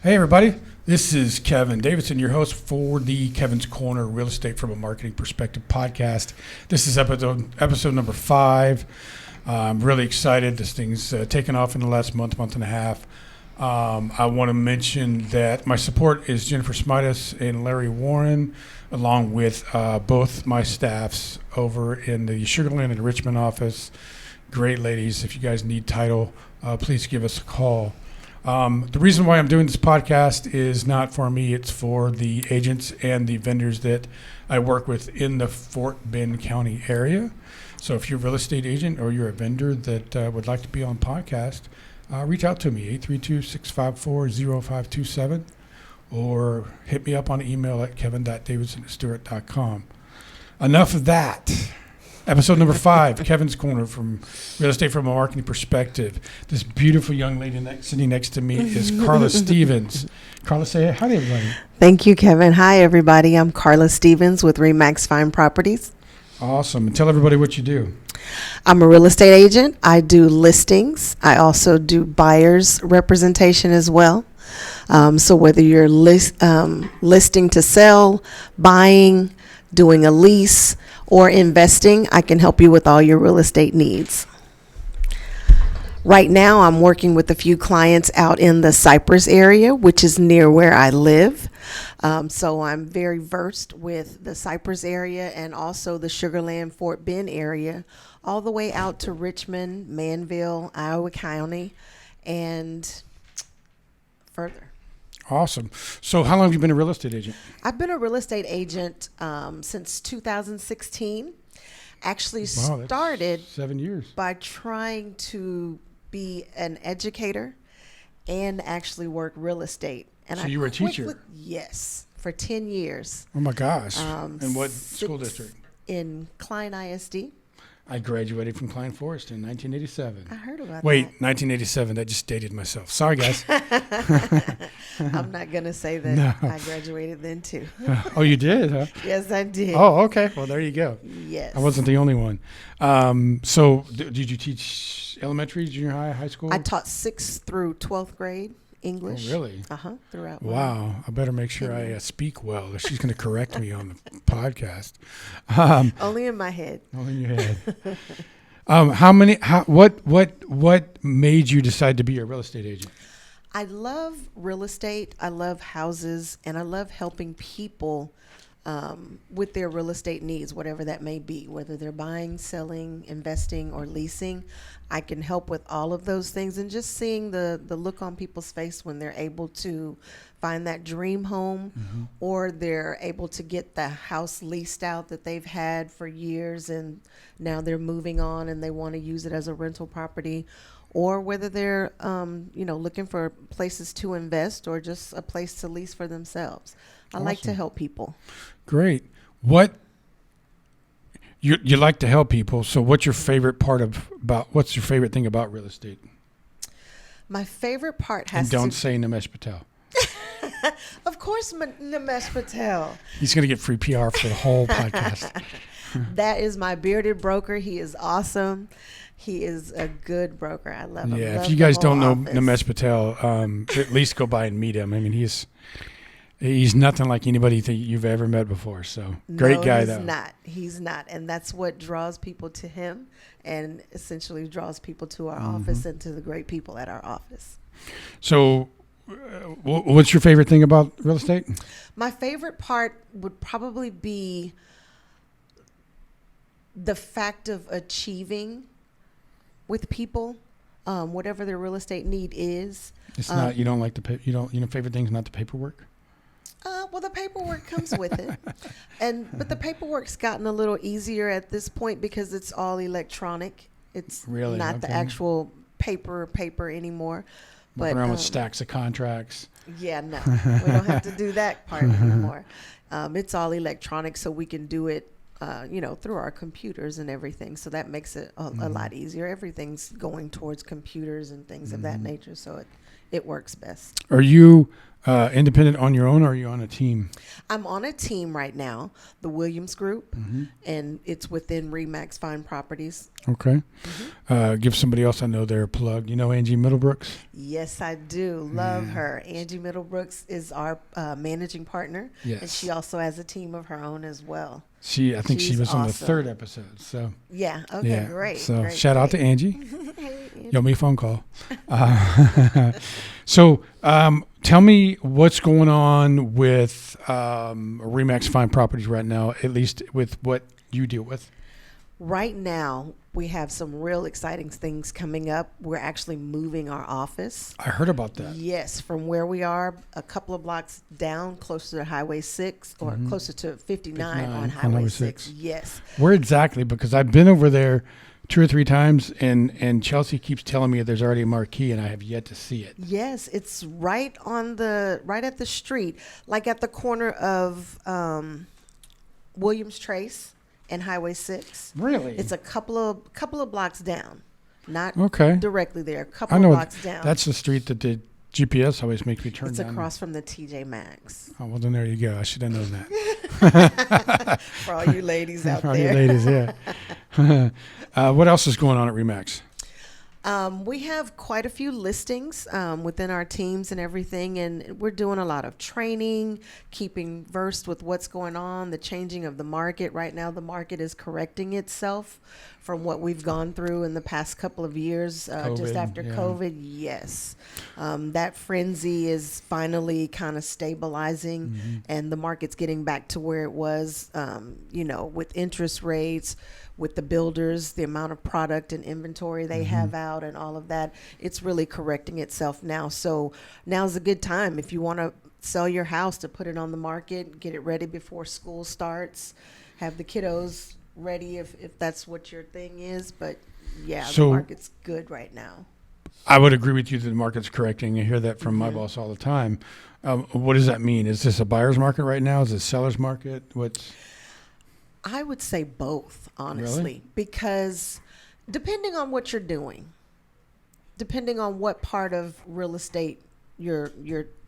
Hey everybody, this is Kevin Davidson, your host for the Kevin's Corner Real Estate from a Marketing Perspective podcast. This is episode number 5. I'm really excited. This thing's taken off in the last month and a half. I want to mention that my support is Jennifer Smidas and Larry Warren, along with both my staffs over in the Sugar Land and Richmond office. Great ladies. If you guys need title, please give us a call. The reason why I'm doing this podcast is not for me, it's for the agents and the vendors that I work with in the Fort Bend County area. So if you're a real estate agent or you're a vendor that would like to be on podcast, reach out to me, 832-654-0527, or hit me up on email at kevin.davidson@stewart.com. Enough of that. Episode number 5, Kevin's Corner from Real Estate from a Marketing Perspective. This beautiful young lady sitting next to me is Carla Stephens. Carla, say hi to everybody. Thank you, Kevin. Hi, everybody. I'm Carla Stephens with Remax Fine Properties. Awesome. And tell everybody what you do. I'm a real estate agent. I do listings. I also do buyer's representation as well. So whether you're listing to sell, buying, doing a lease, or investing, I can help you with all your real estate needs. Right now, I'm working with a few clients out in the Cypress area, which is near where I live. So I'm very versed with the Cypress area and also the Sugar Land, Fort Bend area, all the way out to Richmond, Manville, Iowa County, and further. Awesome. So how long have you been a real estate agent? I've been a real estate agent since 2016. Actually started 7 years by trying to be an educator and actually work real estate. And so you were a teacher? Yes, for 10 years. Oh my gosh. In what school district? In Klein ISD. I graduated from Klein Forest in 1987. I heard about that. Wait, 1987. That just dated myself. Sorry, guys. I'm not going to say that. No. I graduated then, too. Oh, you did, huh? Yes, I did. Oh, okay. Well, there you go. Yes. I wasn't the only one. So did you teach elementary, junior high, high school? I taught 6th through 12th grade English. Oh, really? Throughout. Wow. I better make sure I speak well, or she's going to correct me on the podcast. Only in my head. Only in your head. What made you decide to be a real estate agent? I love real estate. I love houses, and I love helping people with their real estate needs, whatever that may be, whether they're buying, selling, investing, or leasing. I can help with all of those things, and just seeing the look on people's face when they're able to find that dream home, or they're able to get the house leased out that they've had for years, and now they're moving on and they want to use it as a rental property, or whether they're looking for places to invest or just a place to lease for themselves. I like to help people. Great. You like to help people. So what's your favorite what's your favorite thing about real estate? My favorite part has and don't say Nimesh Patel. Of course, Nimesh Patel. He's going to get free PR for the whole podcast. That is my bearded broker. He is awesome. He is a good broker. I love him. Yeah, if you guys don't know Nimesh Patel, at least go by and meet him. I mean, he's nothing like anybody that you've ever met before. So great guy, though. He's not. And that's what draws people to him, and essentially draws people to our office and to the great people at our office. So what's your favorite thing about real estate? My favorite part would probably be the fact of achieving with people, whatever their real estate need is. It's not, you don't like favorite thing's not the paperwork? Well, the paperwork comes with it, but the paperwork's gotten a little easier at this point because it's all electronic. It's really not the actual paper anymore. Walking around with stacks of contracts. Yeah, no, we don't have to do that part anymore. It's all electronic, so we can do it, through our computers and everything. So that makes it a lot easier. Everything's going towards computers and things of that nature, so it works best. Are you Independent on your own, or are you on a team? I'm on a team right now, the Williams Group, and it's within Remax Fine Properties. Okay. Give somebody else I know their plug. You know Angie Middlebrooks? Yes, I do. Love her. Angie Middlebrooks is our managing partner, and Yes. she also has a team of her own as well. I think she She's was on the awesome. 3rd episode. So Yeah. Okay. yeah. Great. So great, shout out to great. Angie. Hey, Angie. You owe me a phone call. So tell me what's going on with Remax Fine Properties right now, at least with what you deal with. Right now, we have some real exciting things coming up. We're actually moving our office. I heard about that. Yes, from where we are, a couple of blocks down, closer to Highway 6, or closer to 59 on Highway 6. Yes. Where exactly? Because I've been over there 2 or 3 times, and Chelsea keeps telling me there's already a marquee, and I have yet to see it. Yes, it's right at the street, like at the corner of Williams Trace and Highway 6. Really? It's a couple of blocks down, not Okay. directly there. A couple I of know blocks down. that's the street that the GPS always makes me turn It's down. across from the TJ Maxx. Oh, well, then there you go. I should have known that. For all you ladies out For all you there. ladies, yeah. What else is going on at Remax? We have quite a few listings within our teams and everything, and we're doing a lot of training, keeping versed with what's going on, the changing of the market. Right now, the market is correcting itself from what we've gone through in the past couple of years, just COVID, after yeah. COVID. Yes, that frenzy is finally kind of stabilizing, and the market's getting back to where it was, with interest rates, with the builders, the amount of product and inventory they have out and all of that. It's really correcting itself now. So now's a good time if you want to sell your house, to put it on the market, get it ready before school starts, have the kiddos ready if that's what your thing is. But yeah, So- the market's good right now. I would agree with you that the market's correcting. I hear that from my boss all the time. What does that mean? Is this a buyer's market right now? Is it a seller's market? I would say both, honestly, Really? because depending on what you're doing, depending on what part of real estate you're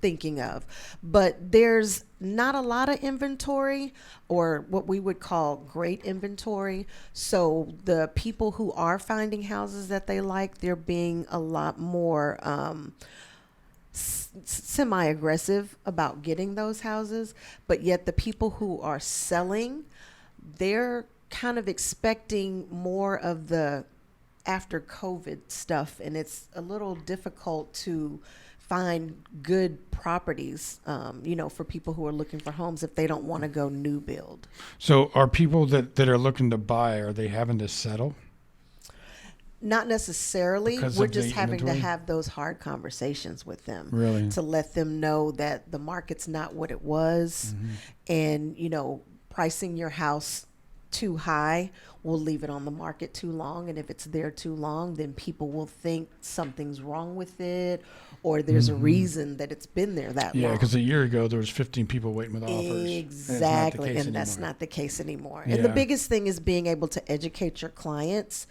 thinking of, but there's not a lot of inventory, or what we would call great inventory. So the people who are finding houses that they like, they're being a lot more semi-aggressive about getting those houses, but yet the people who are selling, they're kind of expecting more of the after COVID stuff, and it's a little difficult to find good properties, for people who are looking for homes if they don't want to go new build. So are people that are looking to buy, are they having to settle? Not necessarily. Because We're of just the having to inventory? have those hard conversations with them. Really? To let them know that the market's not what it was, and pricing your house too high will leave it on the market too long, and if it's there too long, then people will think something's wrong with it, or there's a reason that it's been there that Yeah, long. because a year ago there was 15 people waiting with offers. Exactly, and that's not the case anymore. And the Yeah. biggest thing is being able to educate your clients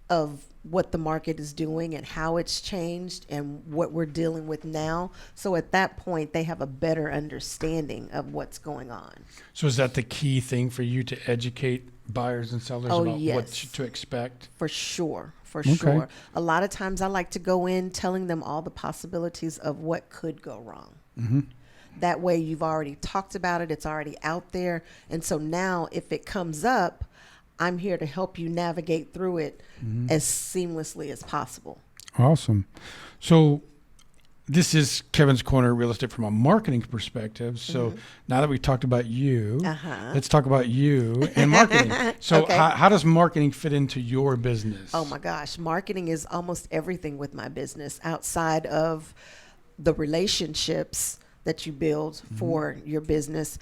of what the market is doing and how it's changed and what we're dealing with now. So at that point, they have a better understanding of what's going on. So is that the key thing for you, to educate buyers and sellers Oh, about what yes. to expect? For sure. For Okay. sure. A lot of times I like to go in telling them all the possibilities of what could go wrong. That way you've already talked about it. It's already out there. And so now if it comes up, I'm here to help you navigate through it as seamlessly as possible. Awesome. So this is Kevin's Corner Real Estate from a marketing perspective. So now that we talked about you, let's talk about you and marketing. So Okay. how does marketing fit into your business? Oh my gosh, marketing is almost everything with my business, outside of the relationships that you build for your business.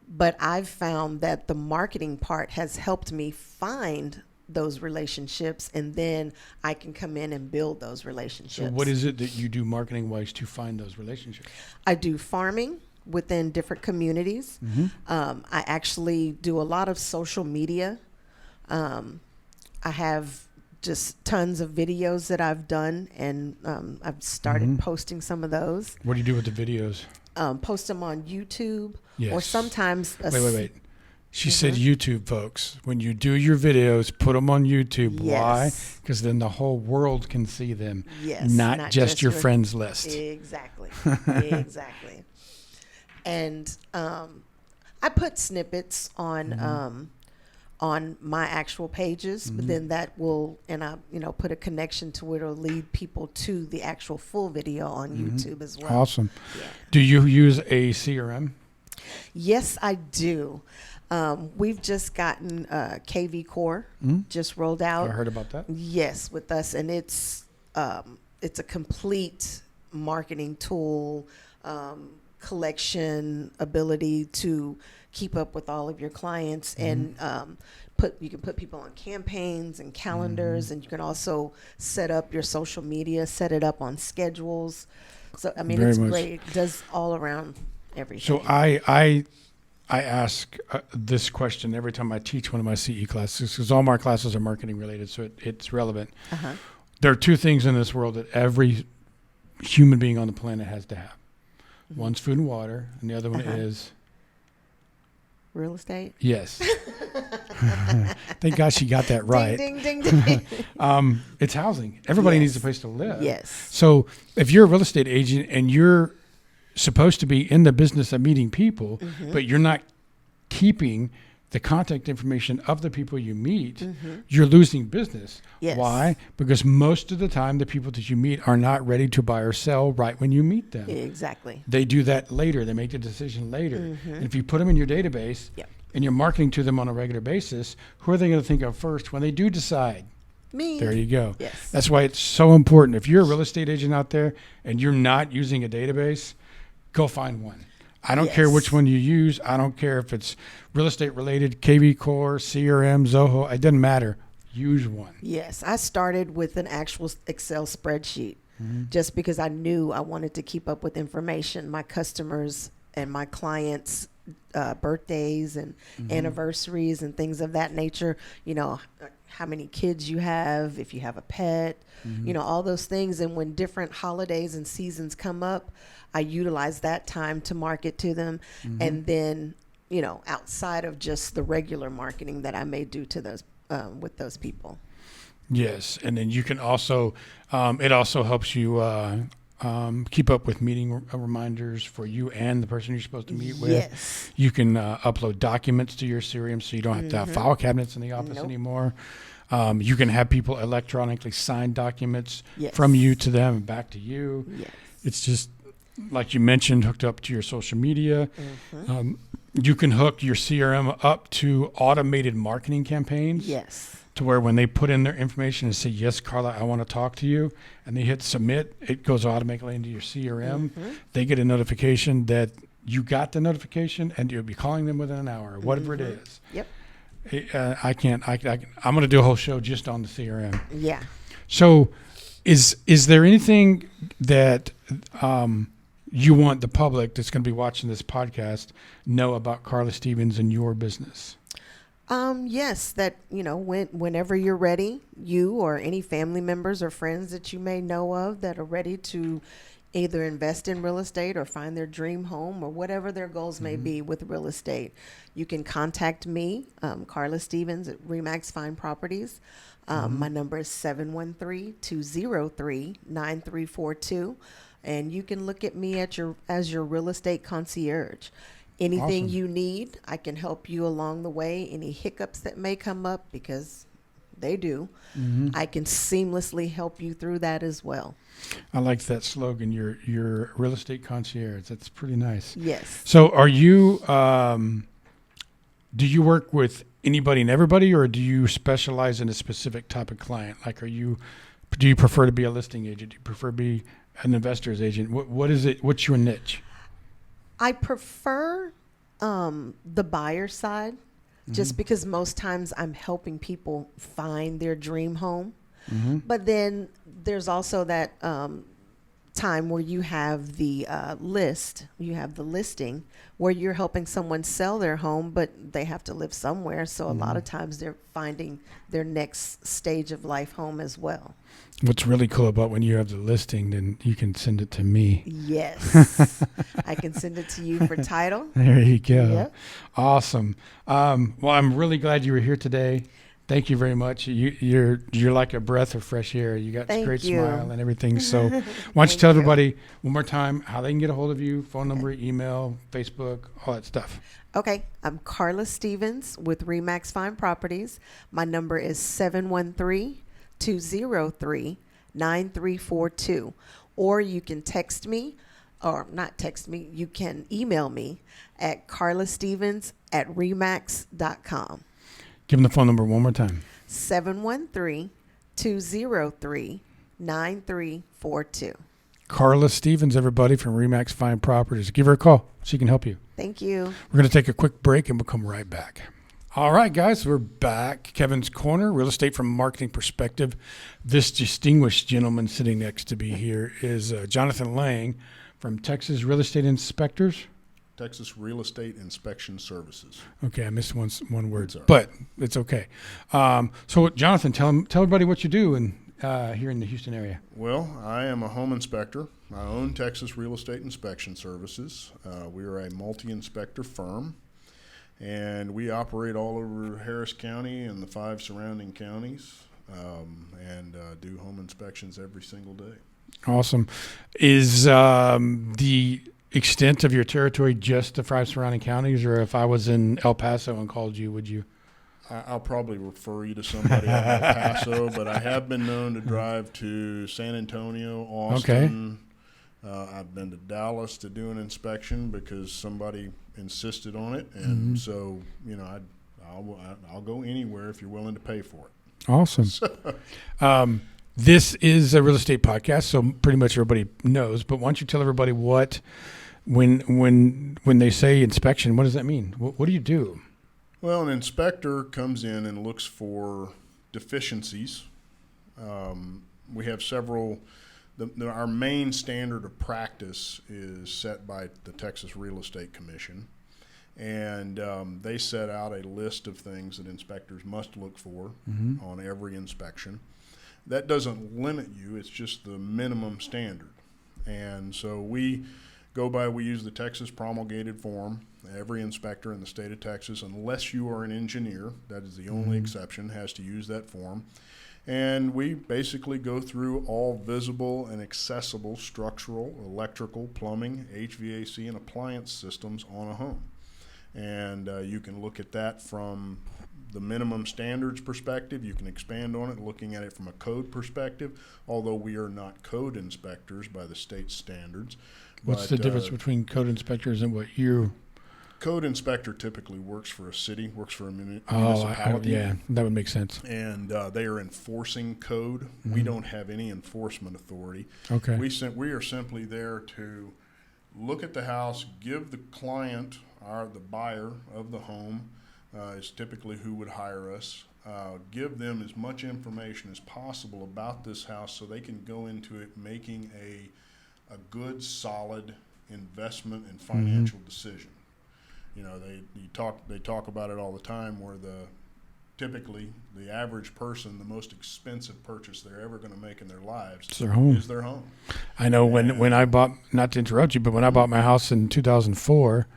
But I've found that the marketing part has helped me find those relationships, and then I can come in and build those relationships. So what is it that you do marketing wise to find those relationships? I do farming within different communities. I actually do a lot of social media. I have just tons of videos that I've done, and I've started posting some of those. What do you do with the videos? Post them on YouTube, Yes. or sometimes. Wait. She said YouTube, folks. When you do your videos, put them on YouTube. Yes. Why? Because then the whole world can see them. Yes. Not just your friends list. Exactly. Exactly. And I put snippets on my actual pages, but then that will, and I put a connection to it, or lead people to the actual full video on YouTube as well. Awesome. Yeah. Do you use a CRM? Yes, I do. We've just gotten KV Core just rolled out. I heard about that. Yes, with us, and it's a complete marketing tool, collection ability to keep up with all of your clients, and you can put people on campaigns and calendars, and you can also set up your social media, set it up on schedules. So I mean, it's great. It does all around everything. So I ask this question every time I teach one of my CE classes, because all my classes are marketing related, so it's relevant. There are two things in this world that every human being on the planet has to have. One's food and water, and the other one is real estate. Yes. Thank God she got that right. Ding, ding, ding, ding. It's housing. Everybody needs a place to live. Yes. So if you're a real estate agent and you're supposed to be in the business of meeting people, but you're not keeping the contact information of the people you meet, you're losing business. Yes. Why? Because most of the time, the people that you meet are not ready to buy or sell right when you meet them. Exactly. They do that later. They make the decision later. And if you put them in your database and you're marketing to them on a regular basis, who are they going to think of first when they do decide? Me. There you go. Yes. That's why it's so important. If you're a real estate agent out there and you're not using a database, go find one. I don't care which one you use. I don't care if it's real estate related, KV Core, CRM, Zoho. It doesn't matter. Use one. Yes. I started with an actual Excel spreadsheet just because I knew I wanted to keep up with information, my customers and my clients' birthdays and anniversaries and things of that nature. How many kids you have, if you have a pet, all those things. And when different holidays and seasons come up, I utilize that time to market to them. And then, outside of just the regular marketing that I may do to those, with those people. Yes. And then you can also, it also helps you keep up with meeting reminders for you and the person you're supposed to meet with. Yes. You can upload documents to your CRM so you don't have to have file cabinets in the office anymore. You can have people electronically sign documents from you to them and back to you. Yes. It's just, like you mentioned, hooked up to your social media. You can hook your CRM up to automated marketing campaigns. Yes. To where when they put in their information and say, yes, Carla, I want to talk to you, and they hit submit, it goes automatically into your CRM. They get a notification that you got the notification, and you'll be calling them within an hour, whatever it is. Yep. I'm going to do a whole show just on the CRM. Yeah. So is there anything that you want the public that's going to be watching this podcast know about Carla Stephens and your business? Yes, that, whenever you're ready, you or any family members or friends that you may know of that are ready to either invest in real estate or find their dream home or whatever their goals may be with real estate, you can contact me, Carla Stephens at Remax Fine Properties. My number is 713-203-9342. And you can look at me as your real estate concierge. Anything you need, I can help you along the way. Any hiccups that may come up, because they do, I can seamlessly help you through that as well. I like that slogan, your real estate concierge. That's pretty nice. Yes. So are you, do you work with anybody and everybody, or do you specialize in a specific type of client? Like, do you prefer to be a listing agent? Do you prefer to be an investor's agent? What is it? What's your niche? I prefer the buyer side, just because most times I'm helping people find their dream home. But then there's also that time where you have the listing where you're helping someone sell their home, but they have to live somewhere. So a lot of times they're finding their next stage of life home as well. What's really cool about when you have the listing, then you can send it to me. Yes. I can send it to you for title. There you go. Yep. Awesome. Well, I'm really glad you were here today. Thank you very much. You're like a breath of fresh air. You got a Thank great you. smile and everything. So why don't you Thank tell you. everybody one more time how they can get a hold of you, phone number, email, Facebook, all that stuff. Okay, I'm Carla Stephens with Remax Fine Properties. My number is 713-203-9342. Or you can text me, or not text me, you can email me at carlastevens@remax.com. Give them the phone number one more time. 713-203-9342. Carla Stephens, everybody, from Remax Fine Properties. Give her a call. She can help you. Thank you. We're going to take a quick break and we'll come right back. All right, guys, we're back. Kevin's Corner, real estate from a marketing perspective. This distinguished gentleman sitting next to me here is Jonathan Lang from Texas Real Estate Inspectors. Texas Real Estate Inspection Services. Okay, I missed one word, Sorry. but it's okay. So, Jonathan, tell everybody what you do here in the Houston area. Well, I am a home inspector. I own Texas Real Estate Inspection Services. We are a multi-inspector firm, and we operate all over Harris County and the 5 surrounding counties, and do home inspections every single day. Awesome. Is the extent of your territory just the 5 surrounding counties, or if I was in El Paso and called you, would you? I'll probably refer you to somebody out in El Paso, but I have been known to drive to San Antonio, Austin. I've been to Dallas to do an inspection because somebody insisted on it, and so I'll go anywhere if you're willing to pay for it. Awesome. This is a real estate podcast, so pretty much everybody knows. But why don't you tell everybody when they say inspection, what does that mean? What do you do? Well, an inspector comes in and looks for deficiencies. We have several. Our main standard of practice is set by the Texas Real Estate Commission, and they set out a list of things that inspectors must look for on every inspection. That doesn't limit you; it's just the minimum standard. And so we use the Texas promulgated form. Every inspector in the state of Texas, unless you are an engineer, that is the only exception, has to use that form. And we basically go through all visible and accessible structural, electrical, plumbing, HVAC, and appliance systems on a home. And you can look at that from the minimum standards perspective. You can expand on it, looking at it from a code perspective, although we are not code inspectors by the state standards. What's the difference between code inspectors and what you? Code inspector typically works for a city, works for a municipality. Yeah, that would make sense. And they are enforcing code. We don't have any enforcement authority. Okay. We are simply there to look at the house, give the client, the buyer of the home, is typically who would hire us, give them as much information as possible about this house so they can go into it making a good, solid investment and financial decision. You know, they talk about it all the time, where typically the average person, the most expensive purchase they're ever going to make in their lives It's their home. is their home. I know when I bought, not to interrupt you, but when I bought my house in 2004,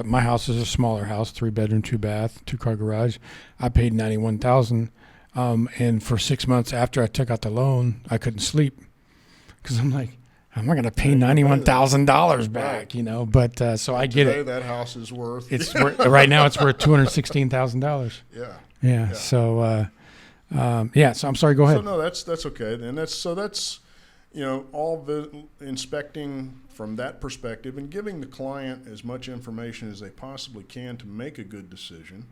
my house is a smaller house, 3-bedroom, 2-bath, 2-car garage. I paid $91,000, and for 6 months after I took out the loan, I couldn't sleep because I'm like, I'm not going to pay $91,000 back, you know. But so I get Today, it. that house is worth. Right now it's worth $216,000. Yeah. So So I'm sorry. Go ahead. So no, that's okay, and that's all inspecting from that perspective and giving the client as much information as they possibly can to make a good decision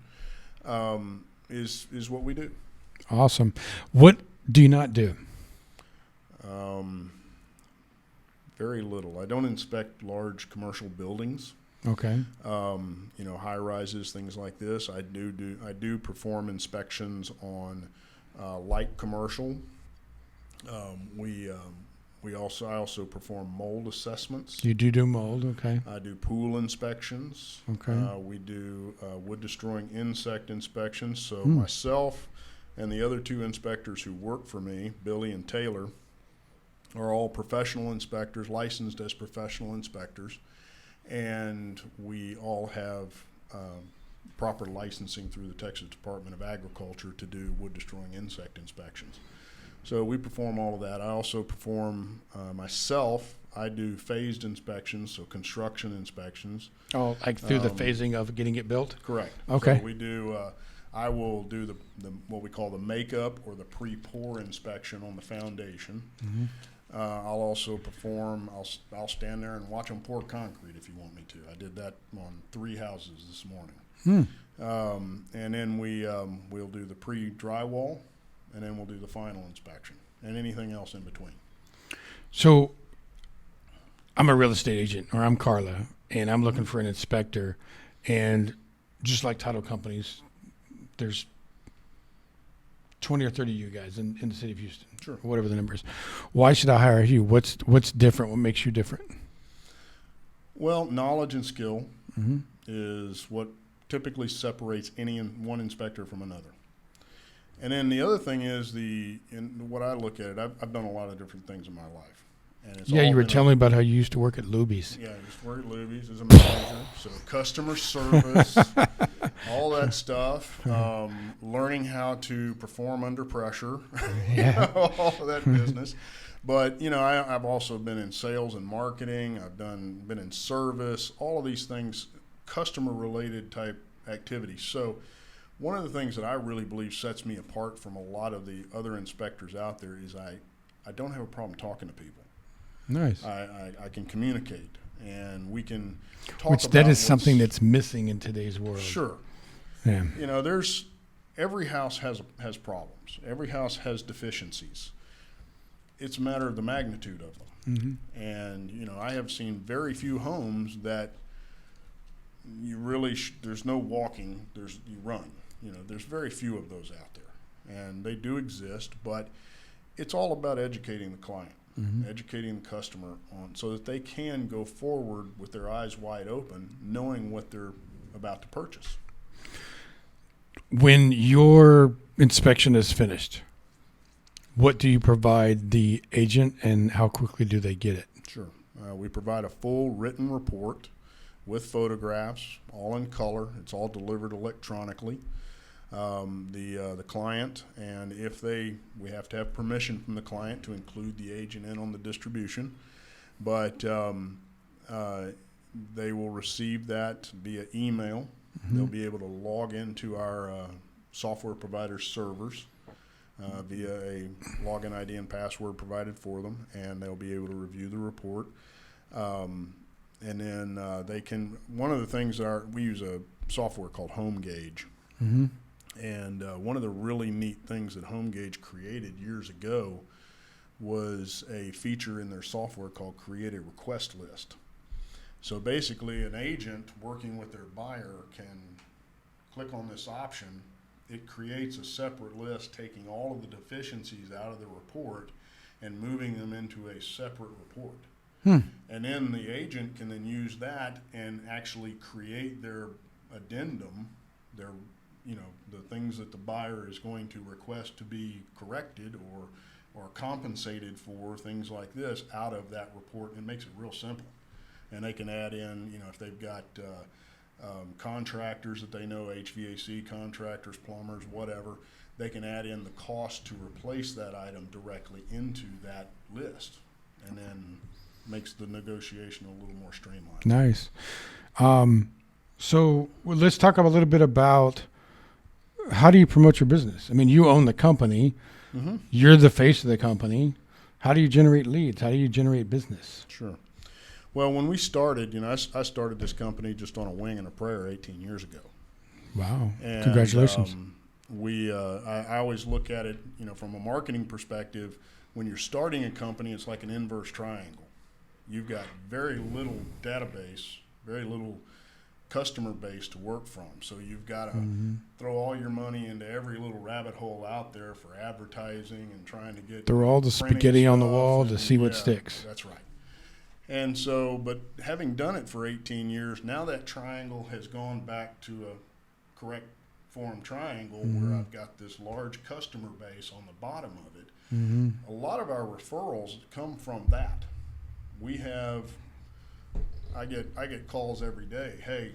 is what we do. Awesome. What do you not do? Very little. I don't inspect large commercial buildings. Okay. High rises, things like this. I do perform inspections on light commercial. I also perform mold assessments. You do mold, okay. I do pool inspections. Okay. We do wood destroying insect inspections. So myself and the other two inspectors who work for me, Billy and Taylor, are all professional inspectors, licensed as professional inspectors, and we all have proper licensing through the Texas Department of Agriculture to do wood destroying insect inspections. So we perform all of that. I also perform myself. I do phased inspections, so construction inspections. Oh, like through the phasing of getting it built? Correct. Okay. So we do. I will do the what we call the makeup or the pre-pour inspection on the foundation. I'll also perform. I'll stand there and watch them pour concrete if you want me to. I did that on 3 houses this morning. And then we'll do the pre-drywall, and then we'll do the final inspection and anything else in between. So I'm a real estate agent, or I'm Carla, and I'm looking for an inspector. And just like title companies, there's 20 or 30 of you guys in the city of Houston, Sure. or whatever the number is. Why should I hire you? What's different? What makes you different? Well, knowledge and skill is what typically separates any one inspector from another. And then the other thing is what I look at it, I've done a lot of different things in my life. And it's Yeah, all you were been telling me about how you used to work at Luby's. Yeah, I used to work at Luby's as a manager. So customer service, all that stuff, learning how to perform under pressure, Yeah. all of that business. But, I've also been in sales and marketing. I've been in service, all of these things, customer-related type activities. So one of the things that I really believe sets me apart from a lot of the other inspectors out there is I don't have a problem talking to people. Nice. I can communicate, and we can talk Which about that is something that's missing in today's world. Sure. Yeah. Every house has problems. Every house has deficiencies. It's a matter of the magnitude of them. And, I have seen very few homes that you really, there's no walking, you run. There's very few of those out there. And they do exist, but it's all about educating the client, educating the customer so that they can go forward with their eyes wide open, knowing what they're about to purchase. When your inspection is finished, what do you provide the agent, and how quickly do they get it? Sure. We provide a full written report with photographs, all in color. It's all delivered electronically. The client, and we have to have permission from the client to include the agent in on the distribution, but they will receive that via email. They'll be able to log into our software provider servers via a login ID and password provided for them, and they'll be able to review the report. And then they can. One of the things we use a software called HomeGauge. And one of the really neat things that HomeGauge created years ago was a feature in their software called Create a Request List. So basically, an agent working with their buyer can click on this option. It creates a separate list, taking all of the deficiencies out of the report and moving them into a separate report. And then the agent can then use that and actually create their addendum, the things that the buyer is going to request to be corrected or compensated for, things like this, out of that report. And it makes it real simple. And they can add in, if they've got contractors that they know, HVAC contractors, plumbers, whatever, they can add in the cost to replace that item directly into that list, and then makes the negotiation a little more streamlined. Nice. So let's talk a little bit about how do you promote your business? I mean, you own the company. You're the face of the company. How do you generate leads? How do you generate business? Sure. Well, when we started, I started this company just on a wing and a prayer 18 years ago. Wow. And, Congratulations. I always look at it, from a marketing perspective. When you're starting a company, it's like an inverse triangle. You've got very little database, very little customer base to work from. So you've got to throw all your money into every little rabbit hole out there for advertising and trying to get Throw all the printing spaghetti on the stuff wall to and- see what yeah, sticks. That's right. And so, but having done it for 18 years, now that triangle has gone back to a correct form triangle where I've got this large customer base on the bottom of it. A lot of our referrals come from that. We have, I get calls every day. Hey,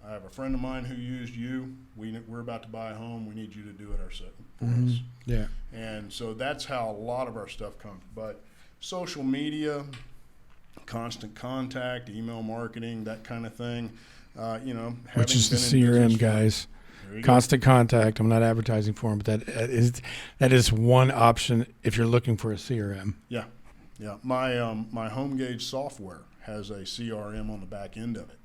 I have a friend of mine who used you. We're about to buy a home. We need you to do it ourselves for us. Yeah. And so that's how a lot of our stuff comes. But social media, constant contact, email marketing, that kind of thing. Which is the having been in CRM, business for- guys. There you go. Constant contact. I'm not advertising for them, but that is one option if you're looking for a CRM. Yeah. My home gauge software has a CRM on the back end of it.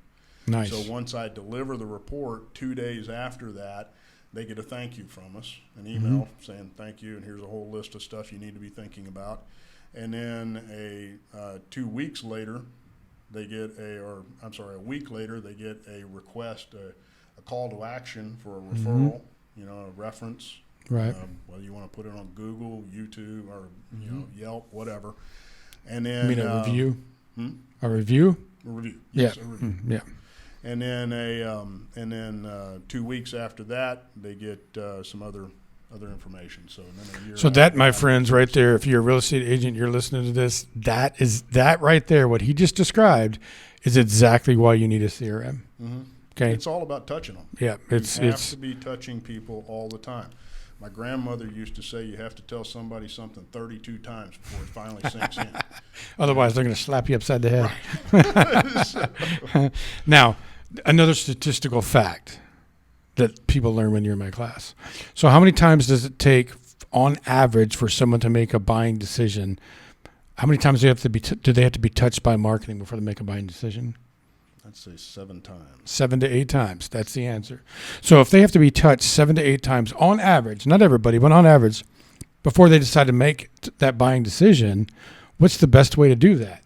Nice. So once I deliver the report, 2 days after that, they get a thank you from us, an email saying thank you, and here's a whole list of stuff you need to be thinking about. And then 2 weeks later, they get a week later, they get a request, a call to action for a referral, a reference. Right. Whether you want to put it on Google, YouTube, or Yelp, whatever. And then I mean a review. A review. A review. Yeah. Yes, a review. Yeah. And then 2 weeks after that, they get some other information. So then a year So after that, my friends, right there, if you're a real estate agent, you're listening to this, that right there, what he just described, is exactly why you need a CRM. Okay. It's all about touching them. Yeah. You It's have to be touching people all the time. My grandmother used to say you have to tell somebody something 32 times before it finally sinks in. otherwise they're going to slap you upside the head. Now, another statistical fact that people learn when you're in my class. So how many times does it take on average for someone to make a buying decision? How many times do they have to be touched by marketing before they make a buying decision? I'd say 7 times. 7 to 8 times. That's the answer. So if they have to be touched 7 to 8 times on average, not everybody, but on average, before they decide to make that buying decision, what's the best way to do that?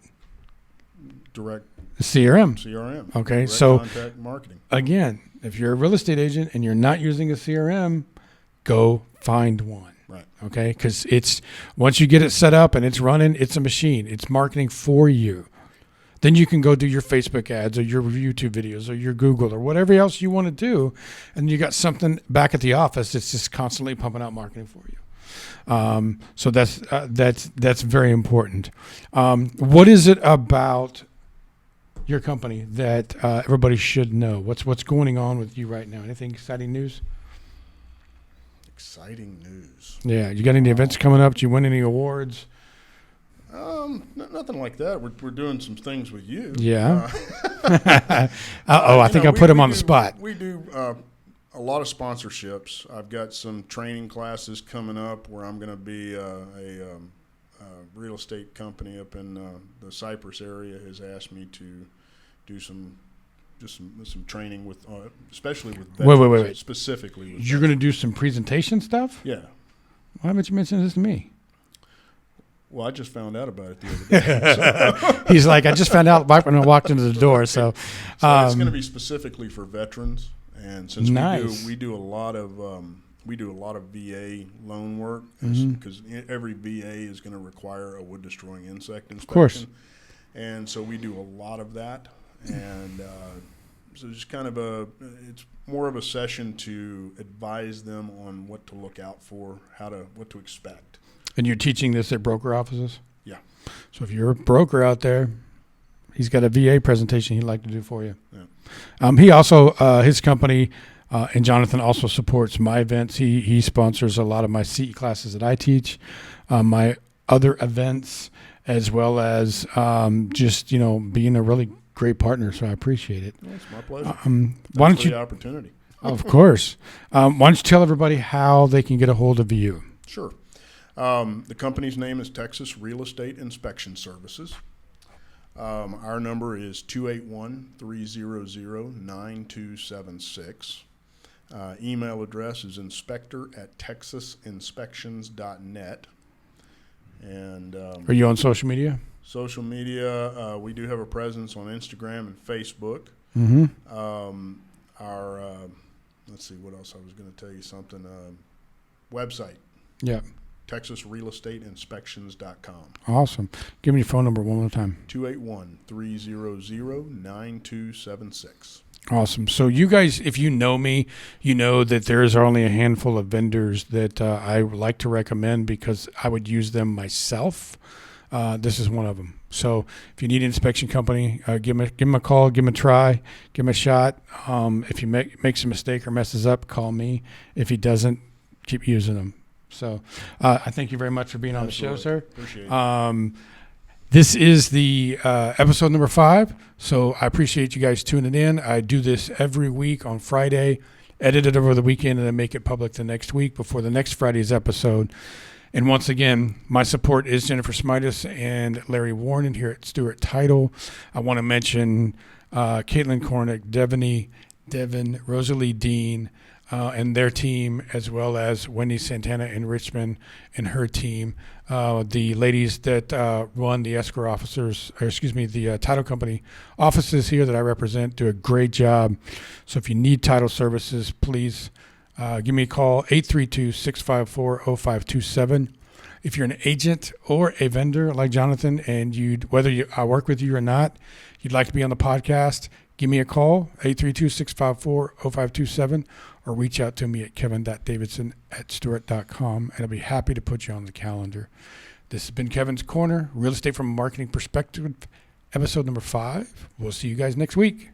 Direct CRM. Okay, Direct so contact marketing. again, if you're a real estate agent and you're not using a CRM, go find one. Right. Okay, because it's once you get it set up and it's running, it's a machine. It's marketing for you. Then you can go do your Facebook ads or your YouTube videos or your Google or whatever else you want to do, and you got something back at the office that's just constantly pumping out marketing for you. So that's very important. What is it about your company that everybody should know? What's going on with you right now? Anything exciting news? Exciting news. Yeah, you got any events coming up? Do you win any awards? Nothing like that. We're doing some things with you. Yeah. I think I put him on the spot. We do a lot of sponsorships. I've got some training classes coming up where I'm going to be a real estate company up in the Cypress area has asked me to do some training with, especially with veterans, Wait. specifically. With You're going to do some presentation stuff? Yeah. Why haven't you mentioned this to me? Well, I just found out about it the other day. He's like, I just found out right when I walked into the door. So, it's going to be specifically for veterans, and since Nice. we do a lot of VA loan work because every VA is going to require a wood destroying insect inspection. Of course. And so we do a lot of that, and so it's kind of it's more of a session to advise them on what to look out for, what to expect. And you're teaching this at broker offices? Yeah. So if you're a broker out there, he's got a VA presentation he'd like to do for you. Yeah. He also, his company, and Jonathan also supports my events. He sponsors a lot of my CE classes that I teach, my other events, as well as just, being a really great partner. So I appreciate it. Well, it's my pleasure. Why don't for you? the opportunity? Of course. Why don't you tell everybody how they can get a hold of you? Sure. The company's name is Texas Real Estate Inspection Services. Our number is 281-300-9276. Email address is inspector@texasinspections.net. And Are you on social media? social media, we do have a presence on Instagram and Facebook. Mm-hmm. Our let's see, what else I was going to tell you something. Website, Yeah. TexasRealEstateInspections.com. Awesome. Give me your phone number one more time. 281-300-9276. Awesome. So you guys, if you know me, you know that there's only a handful of vendors that I would like to recommend because I would use them myself. This is one of them. So if you need an inspection company, give them a call, give them a try, give them a shot. If he makes a mistake or messes up, call me. If he doesn't, keep using them. So I thank you very much for being on the show, sir. Appreciate it. This is the episode number 5. So I appreciate you guys tuning in. I do this every week on Friday, edit it over the weekend, and then make it public the next week before the next Friday's episode. And once again, my support is Jennifer Smitus and Larry Warren here at Stewart Title. I want to mention Caitlin Kornick, Devin, Rosalie Dean, and their team, as well as Wendy Santana in Richmond and her team. The ladies that run the escrow officers, the title company offices here that I represent do a great job. So if you need title services, please give me a call, 832-654-0527. If you're an agent or a vendor like Jonathan, and I work with you or not, you'd like to be on the podcast, give me a call, 832-654-0527, or reach out to me at kevin.davidson@stewart.com, and I'll be happy to put you on the calendar. This has been Kevin's Corner, Real Estate from a Marketing Perspective, episode number 5. We'll see you guys next week.